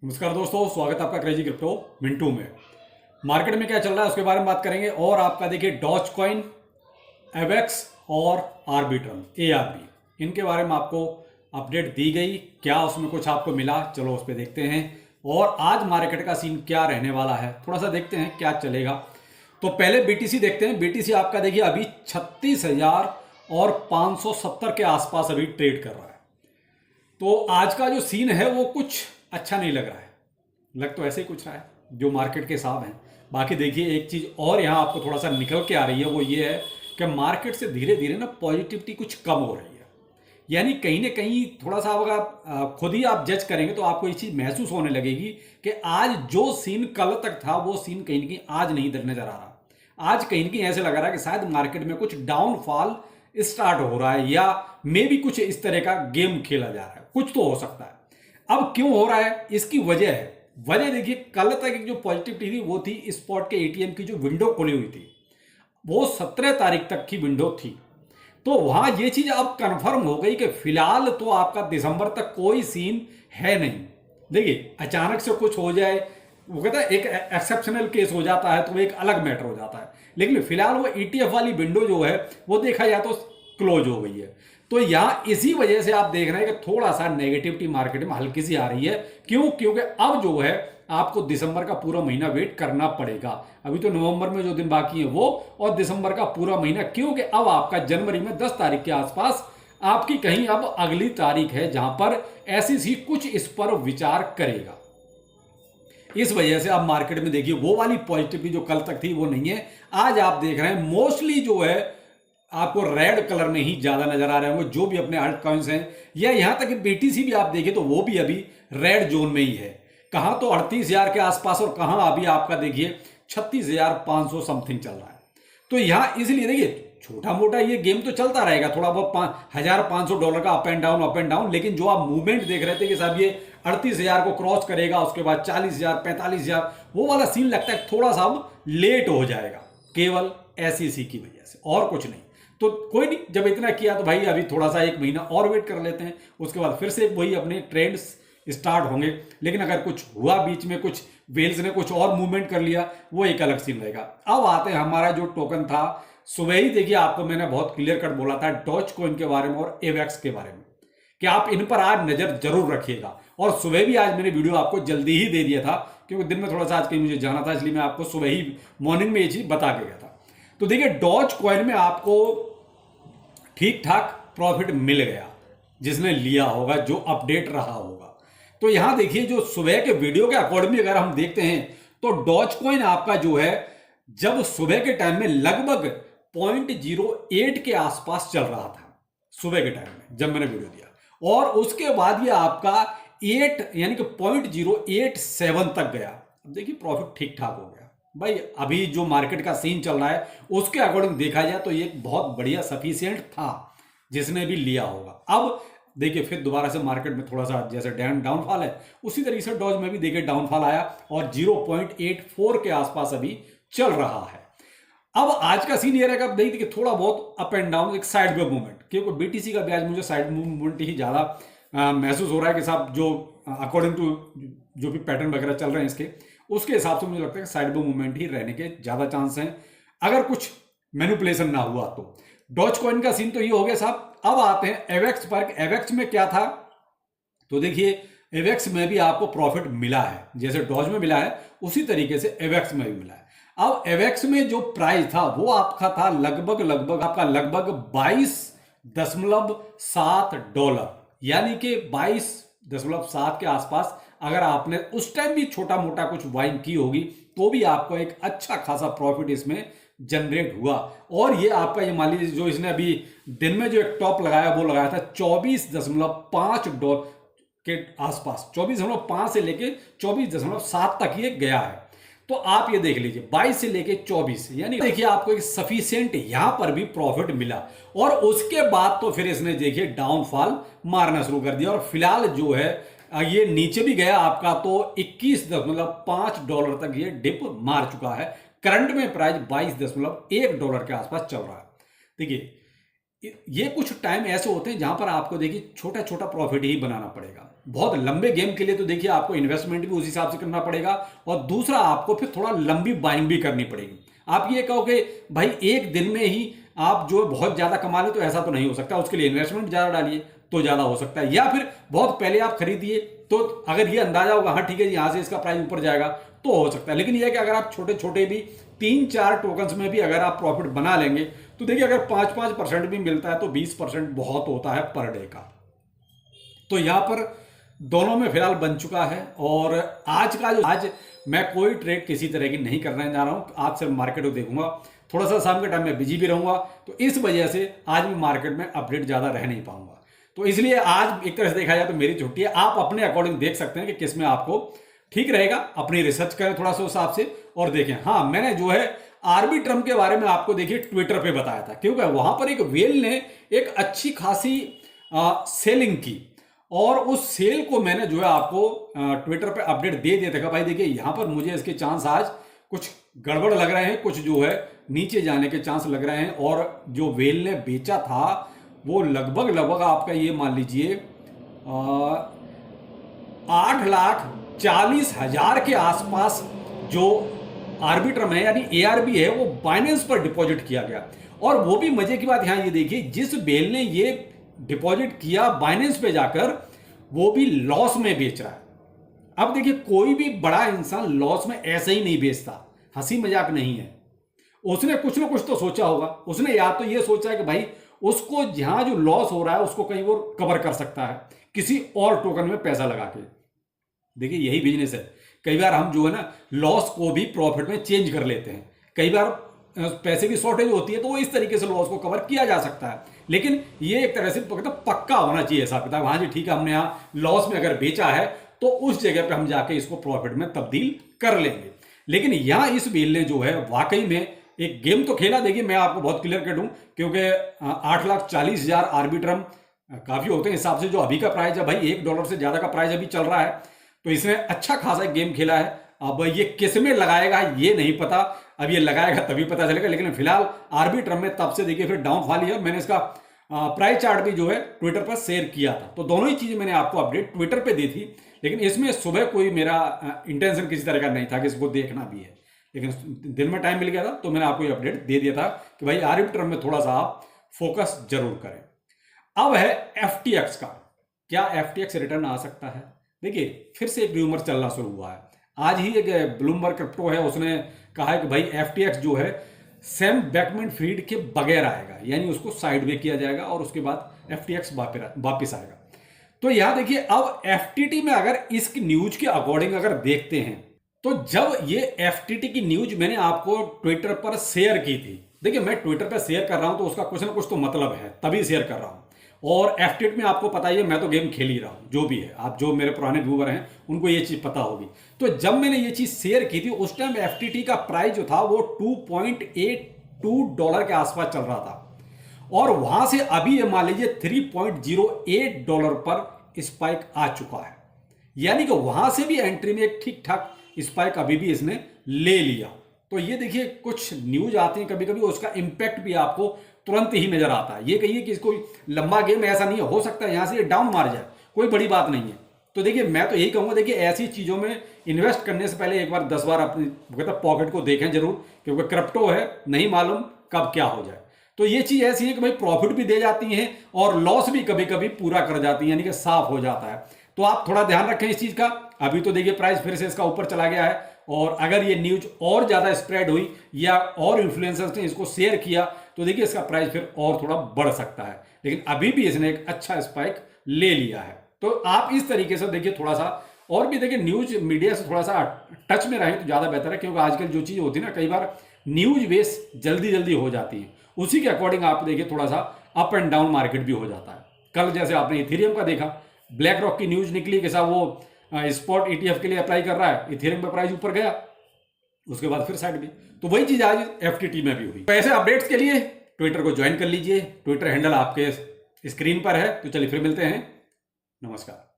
नमस्कार दोस्तों, स्वागत है आपका क्रेजी क्रिप्टो मिंटू में। मार्केट में क्या चल रहा है उसके बारे में बात करेंगे और आपका देखिए डॉज कॉइन, एवेक्स और आर्बिट्रम ARB, इनके बारे में आपको अपडेट दी गई। क्या उसमें कुछ आपको मिला, चलो उस पर देखते हैं। और आज मार्केट का सीन क्या रहने वाला है थोड़ा सा देखते हैं क्या चलेगा। तो पहले BTC देखते हैं। BTC आपका देखिए अभी 36,570 के आसपास अभी ट्रेड कर रहा है। तो आज का जो सीन है वो कुछ अच्छा नहीं लग रहा है। लग तो ऐसे ही कुछ रहा है जो मार्केट के हिसाब हैं। बाकी देखिए एक चीज़ और यहाँ आपको थोड़ा सा निकल के आ रही है, वो ये है कि मार्केट से धीरे धीरे ना पॉजिटिविटी कुछ कम हो रही है। यानी कहीं ना कहीं थोड़ा सा अगर आप खुद ही आप जज करेंगे तो आपको ये चीज़ महसूस होने लगेगी कि आज जो सीन कल तक था वो सीन कहीं ना कहीं आज नहीं इधर नजर आ रहा। आज कहीं ना कहीं ऐसे लग रहा है कि शायद मार्केट में कुछ डाउनफॉल स्टार्ट हो रहा है, या मे भी कुछ इस तरह का गेम खेला जा रहा है। कुछ तो हो सकता है। अब क्यों हो रहा है, इसकी वजह देखिए, कल तक एक जो पॉजिटिविटी थी वो थी स्पॉट के ATM की जो विंडो खुली हुई थी, वो 17 तारीख तक की विंडो थी। तो वहां ये चीज अब कंफर्म हो गई कि फिलहाल तो आपका दिसंबर तक कोई सीन है नहीं। देखिए अचानक से कुछ हो जाए, वो कहता है एक एक्सेप्शनल केस हो जाता है तो एक अलग मैटर हो जाता है, लेकिन फिलहाल वो ETF वाली विंडो जो है वो देखा जाए तो क्लोज हो गई है। तो यहाँ इसी वजह से आप देख रहे हैं कि थोड़ा सा नेगेटिविटी मार्केट में हल्की सी आ रही है। क्यों? क्योंकि अब जो है आपको दिसंबर का पूरा महीना वेट करना पड़ेगा। अभी तो नवंबर में जो दिन बाकी है वो, और दिसंबर का पूरा महीना, क्योंकि अब आपका जनवरी में 10 तारीख के आसपास आपकी कहीं अब अगली तारीख है जहां पर SEC कुछ इस पर विचार करेगा। इस वजह से अब मार्केट में देखिए वो वाली पॉजिटिविटी जो कल तक थी वो नहीं है। आज आप देख रहे हैं मोस्टली जो है आपको रेड कलर में ही ज्यादा नजर आ रहे होंगे जो भी अपने अल्ट कॉइन्स हैं, या यहां तक BTC भी आप देखिए तो वो भी अभी रेड जोन में ही है। कहां तो 38,000 के आसपास और कहां अभी आपका देखिए 36,500 समथिंग चल रहा है। तो यहां इसलिए देखिए छोटा मोटा ये गेम तो चलता रहेगा, थोड़ा बहुत $1,500 का अप एंड डाउन, लेकिन जो आप मूवमेंट देख रहे थे कि साहब ये 38,000 को क्रॉस करेगा, उसके बाद 40,000 45,000, वो वाला सीन लगता है थोड़ा सा अब लेट हो जाएगा, केवल SEC की वजह से और कुछ नहीं। तो कोई नहीं, जब इतना किया तो भाई अभी थोड़ा सा एक महीना और वेट कर लेते हैं, उसके बाद फिर से वही अपने ट्रेंड्स स्टार्ट होंगे। लेकिन अगर कुछ हुआ बीच में, कुछ वेल्स ने कुछ और मूवमेंट कर लिया, वो एक अलग सीन रहेगा। अब आते हैं हमारा जो टोकन था, सुबह ही देखिए आपको मैंने बहुत क्लियर कट बोला था डॉज कॉइन के बारे में और एवेक्स के बारे में कि आप इन पर आज नजर जरूर रखिएगा। और सुबह भी आज मैंने वीडियो आपको जल्दी ही दे दिया था, क्योंकि दिन में थोड़ा सा आज कहीं मुझे जाना था, इसलिए मैं आपको सुबह ही मॉर्निंग में ये चीज बता के गया था। तो देखिए डॉज कॉइन में आपको ठीक ठाक प्रॉफिट मिल गया, जिसने लिया होगा, जो अपडेट रहा होगा। तो यहां देखिए जो सुबह के वीडियो के अकॉर्डिंग अगर हम देखते हैं तो डॉज कॉइन आपका जो है जब सुबह के टाइम में लगभग 0.08 के आसपास चल रहा था, सुबह के टाइम में जब मैंने वीडियो दिया, और उसके बाद ये आपका 8 यानी कि 0.087 तक गया। अब देखिए प्रॉफिट ठीक ठाक हो गया भाई। अभी जो मार्केट का सीन चल रहा है उसके अकॉर्डिंग देखा जाए तो ये बहुत बढ़िया सफिशियंट था, जिसने भी लिया होगा। अब देखिए फिर दोबारा से मार्केट में थोड़ा सा जैसे डाउनफॉल है, उसी तरीके से डॉज में भी देखिए डाउनफॉल आया और 0.84 के आसपास अभी चल रहा है। अब आज का सीन ये रहेगा, अब देखिए थोड़ा बहुत अप एंड डाउन, एक साइड वेव मूवमेंट, क्योंकि BTC का भी आज मुझे साइड मूवमेंट ही ज्यादा महसूस हो रहा है कि साहब जो अकॉर्डिंग टू जो भी पैटर्न वगैरह चल रहे हैं इसके, उसके हिसाब से मुझे लगता है कि साइड वेव मूवमेंट ही रहने के ज्यादा चांस हैं, अगर कुछ मैनिपुलेशन ना हुआ तो। डॉज कॉइन का सीन तो ये हो गया साहब। अब आते हैं एवेक्स पर। एवेक्स में क्या था, तो देखिए एवेक्स में भी आपको प्रॉफिट मिला है, जैसे डॉज में मिला है उसी तरीके से एवेक्स में भी मिला है। अब एवेक्स में जो प्राइस था वो आपका था लगभग 22.7 डॉलर, यानी कि 22.7 के आसपास। अगर आपने उस टाइम भी छोटा मोटा कुछ वाइन की होगी तो भी आपको एक अच्छा खासा प्रॉफिट इसमें जनरेट हुआ। और ये आपका ये मान लीजिए जो इसने अभी दिन में जो एक टॉप लगाया वो लगाया था 24.5 डॉलर के आसपास, 24.5 से लेके 24.7 तक ये गया है। तो आप ये देख लीजिए 22 से लेके 24, यानी देखिए आपको एक सफिशिएंट यहां पर भी प्रॉफिट मिला। और उसके बाद तो फिर इसने देखिए डाउनफॉल मारना शुरू कर दिया, और फिलहाल जो है ये नीचे भी गया आपका तो 21.5 डॉलर तक ये डिप मार चुका है। करंट में प्राइस 22.1 डॉलर के आसपास चल रहा है। देखिए ये कुछ टाइम ऐसे होते हैं जहां पर आपको देखिए छोटा छोटा प्रॉफिट ही बनाना पड़ेगा। बहुत लंबे गेम के लिए तो देखिए आपको इन्वेस्टमेंट भी उस हिसाब से करना पड़ेगा, और दूसरा आपको फिर थोड़ा लंबी बाइंग भी करनी पड़ेगी। आप ये कहो कि भाई एक दिन में ही आप जो बहुत ज्यादा कमा ले, तो ऐसा तो नहीं हो सकता। उसके लिए इन्वेस्टमेंट ज्यादा डालिए तो ज्यादा हो सकता है, या फिर बहुत पहले आप खरीदिए तो अगर ये अंदाजा होगा हाँ ठीक है यहां से इसका प्राइस ऊपर जाएगा तो हो सकता है। लेकिन यह कि अगर आप छोटे छोटे भी 3-4 टोकन्स में भी अगर आप प्रॉफिट बना लेंगे तो देखिए अगर 5-5% भी मिलता है तो 20% बहुत होता है पर डे का। तो यहां पर दोनों में फिलहाल बन चुका है, और आज मैं कोई ट्रेड किसी तरह की नहीं करने जा रहा हूं। आज सिर्फ मार्केट को देखूंगा, थोड़ा सा शाम के टाइम में बिजी भी रहूंगा, तो इस वजह से आज मैं मार्केट में अपडेट ज्यादा रह नहीं पाऊंगा। तो इसलिए आज एक तरह से देखा जाए तो मेरी छुट्टी है। आप अपने अकॉर्डिंग देख सकते हैं कि किस में आपको ठीक रहेगा, अपनी रिसर्च करें थोड़ा सा उस हिसाब से और देखें। हाँ, मैंने जो है आरबी ट्रम्प के बारे में आपको देखिए ट्विटर पे बताया था, क्योंकि वहां पर एक वेल ने एक अच्छी खासी सेलिंग की, और उस सेल को मैंने जो है आपको ट्विटर पे अपडेट दे दिया था। भाई देखिए यहां पर मुझे इसके चांस आज कुछ गड़बड़ लग रहे हैं, कुछ जो है नीचे जाने के चांस लग रहे हैं, और जो वेल ने बेचा था वो लगभग आपका ये मान लीजिए 8,40,000 के आसपास जो आर्बिट्रम है यानी एआरबी है वो बाइनेंस पर डिपॉजिट किया गया। और वो भी मजे की बात यहां ये देखिए, जिस बेल ने ये डिपॉजिट किया बाइनेंस पे जाकर, वो भी लॉस में बेच रहा है। अब देखिए कोई भी बड़ा इंसान लॉस में ऐसे ही नहीं बेचता, हंसी मजाक नहीं है। उसने कुछ ना कुछ तो सोचा होगा। उसने या तो ये सोचा है कि भाई उसको जहां जो लॉस हो रहा है उसको कहीं वो कवर कर सकता है किसी और टोकन में पैसा लगा के। देखिए यही बिजनेस है। कई बार हम जो है ना लॉस को भी प्रॉफिट में चेंज कर लेते हैं। कई बार पैसे की शॉर्टेज होती है तो वो इस तरीके से लॉस को कवर किया जा सकता है, लेकिन ये एक तरह से पक्का होना चाहिए हिसाब किताब। हाँ जी ठीक है, हमने यहाँ लॉस में अगर बेचा है तो उस जगह पे हम जाके इसको प्रॉफिट में तब्दील कर लेंगे। लेकिन यहां इस बेल ने जो है वाकई में एक गेम तो खेला। देखिए मैं आपको बहुत क्लियर कट दूं, क्योंकि 8,40,000 आर्बिट्रम काफी होते हैं हिसाब से। जो अभी का प्राइस है भाई $1 से ज्यादा का प्राइस अभी चल रहा है, तो इसने अच्छा खासा गेम खेला है। अब ये किस में लगाएगा ये नहीं पता, अब ये लगाएगा तभी पता चलेगा। लेकिन फिलहाल आर्बिट्रम में तब से देखिए फिर डाउनफॉल ही है। मैंने इसका प्राइस चार्ट भी जो है ट्विटर पर शेयर किया था, तो दोनों ही चीजें मैंने आपको अपडेट ट्विटर पे दी थी। लेकिन इसमें सुबह कोई मेरा इंटेंशन किसी तरह का नहीं था कि इसको देखना भी है, लेकिन दिन में टाइम मिल गया था तो मैंने आपको ये अपडेट दे दिया था कि भाई आर्बिट्रम में थोड़ा सा आप फोकस जरूर करें। अब है एफटीएक्स का, क्या एफटीएक्स रिटर्न आ सकता है? देखिए फिर से एक र्यूमर चलना शुरू हुआ है। आज ही एक ब्लूमबर्ग क्रिप्टो है, उसने कहा है कि भाई एफटीएक्स जो है सैम बैकमैन-फ्रीड के बगैर आएगा, यानी उसको साइड वे किया जाएगा और उसके बाद एफटीएक्स वापिस आएगा। तो यहां देखिए अब एफटीटी में अगर इस न्यूज के अकॉर्डिंग अगर देखते हैं, तो जब ये एफटीटी की न्यूज मैंने आपको ट्विटर पर शेयर की थी, देखिए मैं ट्विटर पर शेयर कर रहा हूं तो उसका कुछ ना कुछ तो मतलब है, तभी शेयर कर रहा हूं। और एफटीटी में आपको पता ही है मैं तो गेम खेल ही रहा हूं, जो भी है, आप जो मेरे पुराने व्यूअर हैं उनको ये चीज पता होगी। तो जब मैंने ये चीज शेयर की थी उस टाइम एफटीटी का प्राइस जो था वो $2.82 के आसपास चल रहा था, और वहां से अभी ये मान लीजिए $3.08 पर स्पाइक आ चुका है। यानी कि वहां से भी एंट्री में एक ठीक ठाक स्पाइक अभी भी इसने ले लिया। तो ये देखिए कुछ न्यूज आती हैं कभी कभी, उसका इंपैक्ट भी आपको तुरंत ही नजर आता है। ये कहिए कि इसको लंबा गेम ऐसा नहीं है, हो सकता है यहां से डाउन मार जाए, कोई बड़ी बात नहीं है। तो देखिए मैं तो यही कहूंगा, देखिए ऐसी चीजों में इन्वेस्ट करने से पहले एक बार 10 बार अपनी पॉकेट को देखें जरूर, क्योंकि क्रिप्टो है, नहीं मालूम कब क्या हो जाए। तो ये चीज ऐसी है कि भाई प्रॉफिट भी दे जाती है और लॉस भी कभी कभी पूरा कर जाती है, यानी कि साफ हो जाता है। तो आप थोड़ा ध्यान रखें इस चीज का। अभी तो देखिए प्राइस फिर से इसका ऊपर चला गया है, और अगर ये न्यूज और ज्यादा स्प्रेड हुई या और इन्फ्लुएंसर्स ने इसको शेयर किया तो देखिए इसका प्राइस फिर और थोड़ा बढ़ सकता है। लेकिन अभी भी इसने एक अच्छा स्पाइक ले लिया है। तो आप इस तरीके से देखिए थोड़ा सा, और भी देखिए न्यूज मीडिया से थोड़ा सा टच में रहें तो ज्यादा बेहतर है, क्योंकि आजकल जो चीज होती है ना, कई बार न्यूज बेस जल्दी हो जाती है, उसी के अकॉर्डिंग आप देखिए थोड़ा सा अप एंड डाउन मार्केट भी हो जाता है। कल जैसे आपने इथेरियम का देखा, ब्लैक रॉक की न्यूज निकली कि साहब वो स्पॉट ईटीएफ के लिए अप्लाई कर रहा है, इथेरियम का प्राइस ऊपर गया, उसके बाद फिर साइड भी। तो वही चीज आज एफटीटी में भी हुई। तो ऐसे अपडेट्स के लिए ट्विटर को ज्वाइन कर लीजिए, ट्विटर हैंडल आपके स्क्रीन पर है। तो चलिए फिर मिलते हैं, नमस्कार।